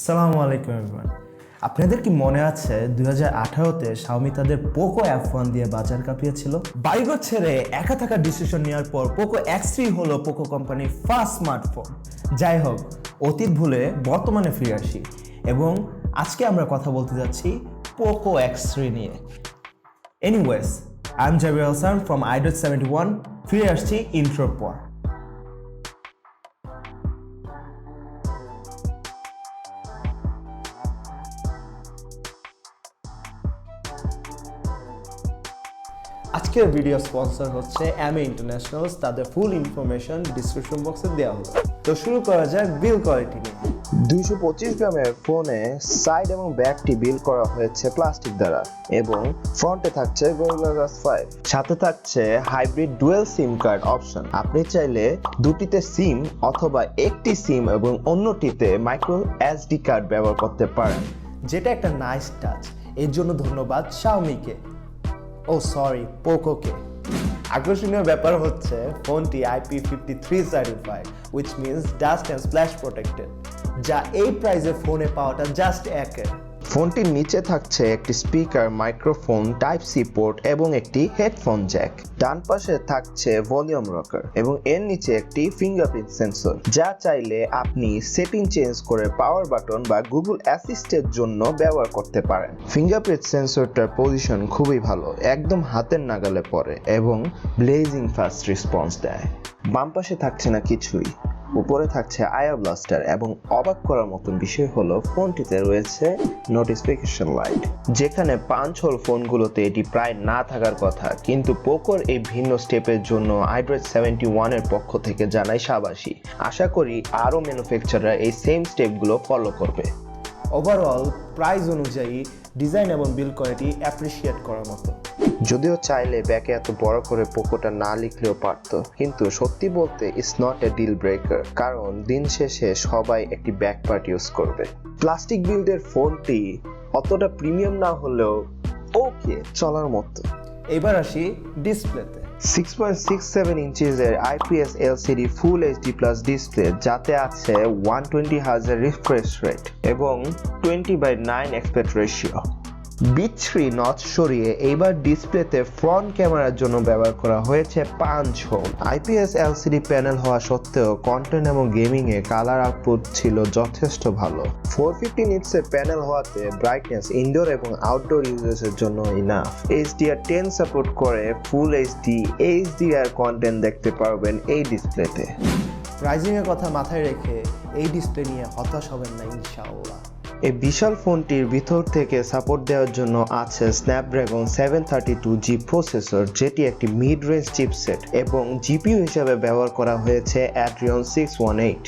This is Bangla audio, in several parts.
আসসালামু আলাইকুম এভরিওয়ান। আপনাদের কি মনে আছে 2018-তে Xiaomi তাদের Poco F1 দিয়ে বাজার কাঁপিয়েছিল? বাড়িঘর ছেড়ে একা থাকার ডিসিশন নেওয়ার পর Poco X3 হলো Poco কোম্পানির ফার্স্ট স্মার্টফোন। যাই হোক, অতীত ভুলে বর্তমানে ফিরে আসি এবং আজকে আমরা কথা বলতে যাচ্ছি Poco X3 নিয়ে। Anyways, I am Jabir Hasan from iDroid71। ফিরে আসছি ইন্ট্রোর পর। আজকের ভিডিও স্পন্সর হচ্ছে M.A International। তাদের ফুল ইনফরমেশন ডিসক্রিপশন বক্সে দেওয়া হবে। তো শুরু করা যাক বিল কোয়ালিটি নিয়ে। 225 গ্রামের ফোনে সাইড এবং ব্যাকটি বিল্ড করা হয়েছে প্লাস্টিক দ্বারা এবং ফ্রন্টে থাকছে Gorilla Glass 5, সাথে থাকছে হাইব্রিড ডুয়েল সিম কার্ড অপশন। আপনি চাইলে দুটিতে সিম অথবা একটি সিম এবং অন্যটিতে মাইক্রো এসডি কার্ড ব্যবহার করতে পারেন, যেটা একটা নাইস টাচ। এর জন্য ধন্যবাদ Xiaomi-কে, সরি পোকোকে। আকর্ষণীয় ব্যাপার হচ্ছে ফোনটি IP53 certified, which means dust and splash protected, যা এই প্রাইসে ফোনে পাওয়াটা জাস্ট একের। ফোনটির নিচে থাকছে একটি speaker, microphone, type C port এবং একটি হেডফোন জ্যাক। ডান পাশে থাকছে ভলিউম রকার এবং এর নিচে একটি ফিঙ্গারপ্রিন্ট সেন্সর, যা চাইলে আপনি সেটিং চেঞ্জ করে পাওয়ার বাটন বা গুগল অ্যাসিস্টের জন্য ব্যবহার করতে পারেন। ফিঙ্গারপ্রিন্ট সেন্সরটার পজিশন খুবই ভালো, একদম হাতের নাগালে পড়ে এবং ব্লেজিং ফাস্ট রেসপন্স দেয়। বাম পাশে থাকছে না কিছুই, উপরে থাকছে আয়া ব্লাস্টার এবং অবাক করার মতন বিষয় হলো ফোনটিতে রয়েছে নোটিফিকেশন লাইট, যেখানে পাঁচ হোল ফোনগুলোতে এটি প্রায় না থাকার কথা, কিন্তু পোকোর এই ভিন্ন স্টেপের জন্য iDroid71 এর পক্ষ থেকে জানাই শাবাশি। আশা করি আরও ম্যানুফ্যাকচারার এই সেম স্টেপগুলো ফলো করবে। ওভারঅল প্রাইস অনুযায়ী ডিজাইন এবং বিল্ড কোয়ালিটি অ্যাপ্রিসিয়েট করার মতো। যদিও চাইলে ব্যাকে এত বড় করে পোকোটা না লিখলেও পারতো, কিন্তু সত্যি বলতে it's not a deal breaker, কারণ দিন শেষে সবাই একটি ব্যাক পার্ট ইউজ করবে। প্লাস্টিক বিল্ডের ফোনটি অতটা প্রিমিয়াম না হলেও ওকে, চলার মতো। এবার আসি ডিসপ্লেতে। 6.67 ইঞ্চিজের IPS LCD ফুল HD প্লাস ডিসপ্লে, যাতে আছে 120 হার্জ রিফ্রেশ রেট এবং 20:9 অ্যাসপেক্ট রেশিও। B3 নচ সরিয়ে এইবার ডিসপ্লেতে ফ্রন্ট ক্যামেরার জন্য ব্যবহার করা হয়েছে 5 হোল। IPS LCD প্যানেল হওয়া সত্ত্বেও কন্টেন্ট এবং গেমিং এ কালার আউটপুট ছিল যথেষ্ট ভালো। 450 নিটসের প্যানেল হওয়াতে ব্রাইটনেস ইনডোর এবং আউটডোর ইউজেসের জন্য ইনাফ। HDR10 সাপোর্ট করে ফুল HD HDR কন্টেন্ট দেখতে পারবেন এই ডিসপ্লেতে। প্রাইজিং এর কথা মাথায় রেখে এই ডিসপ্লে নিয়ে হতাশ হবেন না ইনশাআল্লাহ। এই বিশাল ফোনটির ভিতর থেকে সাপোর্ট দেওয়ার জন্য আছে স্ন্যাপড্রাগন 732G প্রসেসর, যেটি একটি মিড রেঞ্জ চিপসেট, এবং জিপিইউ হিসেবে ব্যবহার করা হয়েছে Adreno 618।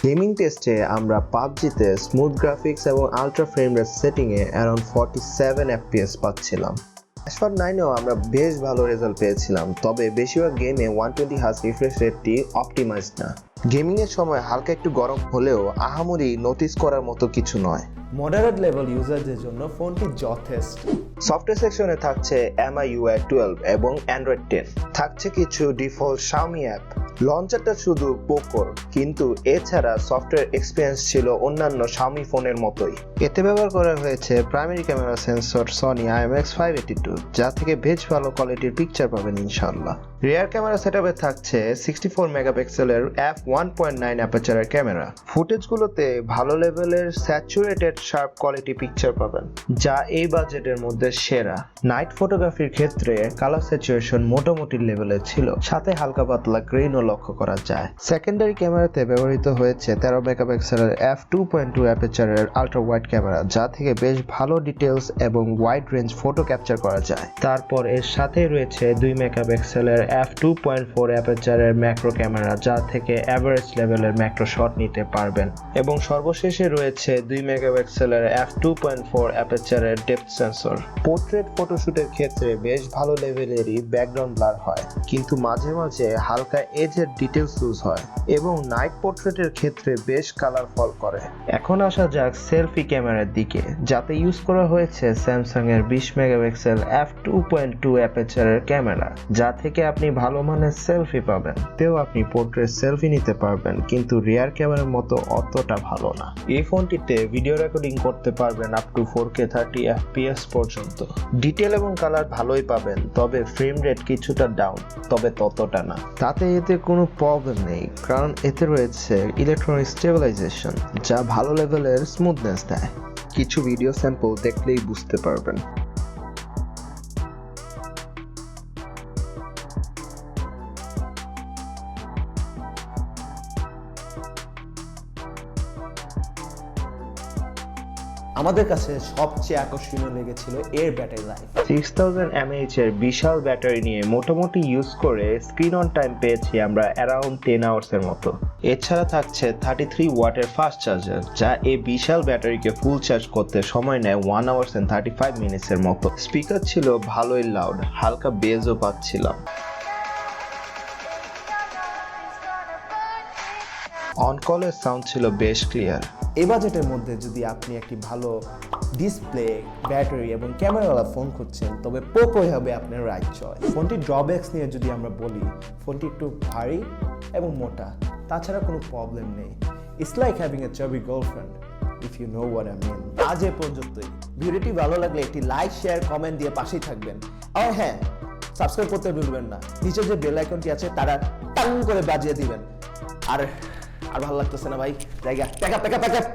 গেমিং টেস্টে আমরা পাবজিতে স্মুথ গ্রাফিক্স এবং আলট্রা ফ্রেম রেট সেটিংয়ে অ্যারাউন্ড 47 FPS পাচ্ছিলাম। Asphalt 9-এও আমরা বেশ ভালো রেজাল্ট পেয়েছিলাম, তবে বেশিরভাগ গেমে 120 হার্জ রিফ্রেশ রেটটি অপটিমাইজ না। গেমিং এর সময় হালকা একটু গরম হলেও আহামরি নোটিস করার মতো কিছু নয়। মডারেট লেভেল ইউজারদের জন্য ফোনটি যথেষ্ট। সফটওয়্যার সেকশনে থাকছে MIUI 12 এবং Android 10, থাকছে কিছু ডিফল্ট Xiaomi অ্যাপ। লঞ্চারটা শুধু পোকোর, কিন্তু এছাড়া সফটওয়্যার এক্সপিরিয়েন্স ছিল অন্যান্য Xiaomi ফোনের মতোই। এতে ব্যবহার করা হয়েছে primary camera sensor Sony IMX582, যা থেকে বেশ ভালো কোয়ালিটির পিকচার পাবেন ইনশাআল্লাহ। রিয়ার ক্যামেরা সেটআপে থাকছে 64 মেগাপিক্সেলের f1.9 অ্যাপারচারের ক্যামেরা। ফুটেজগুলোতে ভালো লেভেলের স্যাচুরেটেড শার্প কোয়ালিটি পিকচার পাবেন, যা এই বাজেটের মধ্যে সেরা। নাইট ফটোগ্রাফির ক্ষেত্রে কালার স্যাচুরেশন মোটামুটি লেভেলের ছিল, সাথে হালকা পাতলা গ্রেইনও লক্ষ্য করা যায়। সেকেন্ডারি ক্যামেরাতে ব্যবহৃত হয়েছে 13 মেগাপিক্সেলের f2.2 অ্যাপারচারের আলট্রা ওয়াইড ক্যামেরা, যা থেকে বেশ ভালো ডিটেলস এবং ওয়াইড রেঞ্জ ফটো ক্যাপচার করা যায়। তারপর এর সাথে রয়েছে 2 মেগাপিক্সেলের f2.4 অ্যাপারচারের ম্যাক্রো ক্যামেরা, যা থেকে এভারেজ লেভেলের ম্যাক্রো শট নিতে পারবেন, এবং সর্বশেষে রয়েছে 2 মেগাপিক্সেলের f2.4 অ্যাপারচারের ডেপথ সেন্সর। পোর্ট্রেট ফটোশুটের ক্ষেত্রে বেশ ভালো লেভেলেরই ব্যাকগ্রাউন্ড ব্লার হয়, কিন্তু মাঝে মাঝে হালকা এজ ইমেজের ডিটেলস লুজ হয় এবং নাইট পোর্ট্রেটের ক্ষেত্রে বেশ কালারফল করে। এখন আসা যাক সেলফি ক্যামেরার দিকে, যাতে ইউজ করা হয়েছে স্যামসাং এর 20 মেগাপিক্সেল f2.2 অ্যাপারচারের ক্যামেরা, যা থেকে আপনি ভালো মানের সেলফি পাবেন। তেও আপনি পোর্ট্রেট সেলফি নিতে পারবেন, কিন্তু রিয়ার ক্যামেরার মতো অতটা ভালো না। এই ফোনটিতে ভিডিও রেকর্ডিং করতে পারবেন আপ টু 4K 30 FPS পর্যন্ত। ডিটেল এবং কালার ভালোই পাবেন, তবে ফ্রেম রেট কিছুটা ডাউন, তবে ততটা না। তাতে এতে কোনো প্রবলেম নেই, কারণ এতে রয়েছে ইলেকট্রনিক স্টেবিলাইজেশন, যা ভালো লেভেলের স্মুথনেস দেয়। কিছু ভিডিও স্যাম্পল দেখলেই বুঝতে পারবেন। আমাদের কাছে সবচেয়ে আকর্ষণীয় লেগেছিল এর ব্যাটারি লাইফ। 6000 mAh এর বিশাল ব্যাটারি নিয়ে মোটামুটি ইউজ করে স্ক্রিন অন টাইম পেয়েছি আমরা অ্যারাউন্ড 10 আওয়ার্স এর মতো। এছাড়া থাকছে 33 ওয়াটের ফাস্ট চার্জার, যা এই বিশাল ব্যাটারিকে ফুল চার্জ করতে সময় নেয় 1 আওয়ার্স এন্ড 35 মিনিটস এর মতো। স্পিকার ছিল ভালোই লাউড, হালকা বেজও পাচ্ছিলাম। অন কলের সাউন্ড ছিল বেশ ক্লিয়ার। এই বাজেটের মধ্যে যদি আপনি একটি ভালো ডিসপ্লে, ব্যাটারি এবং ক্যামেরাওয়ালা ফোন খুঁজছেন, তবে পোকোই হবে আপনার রাইট চয়েস। ফোনটির ড্রব্যাকস নিয়ে যদি আমরা বলি, ফোনটি একটু ভারী এবং মোটা, তাছাড়া কোনো প্রবলেম নেই। It's like having a chubby girlfriend, if you know what I mean. আজ এ পর্যন্তই। ভিডিওটি ভালো লাগলে একটি লাইক, শেয়ার, কমেন্ট দিয়ে পাশেই থাকবেন। আর হ্যাঁ, সাবস্ক্রাইব করতে ভুলবেন না। নিচে যে বেল আইকনটি আছে তারা টাং করে বাজিয়ে দিবেন। আর ভালো লাগতেছে না ভাই, জায়গা প্যাক আপ।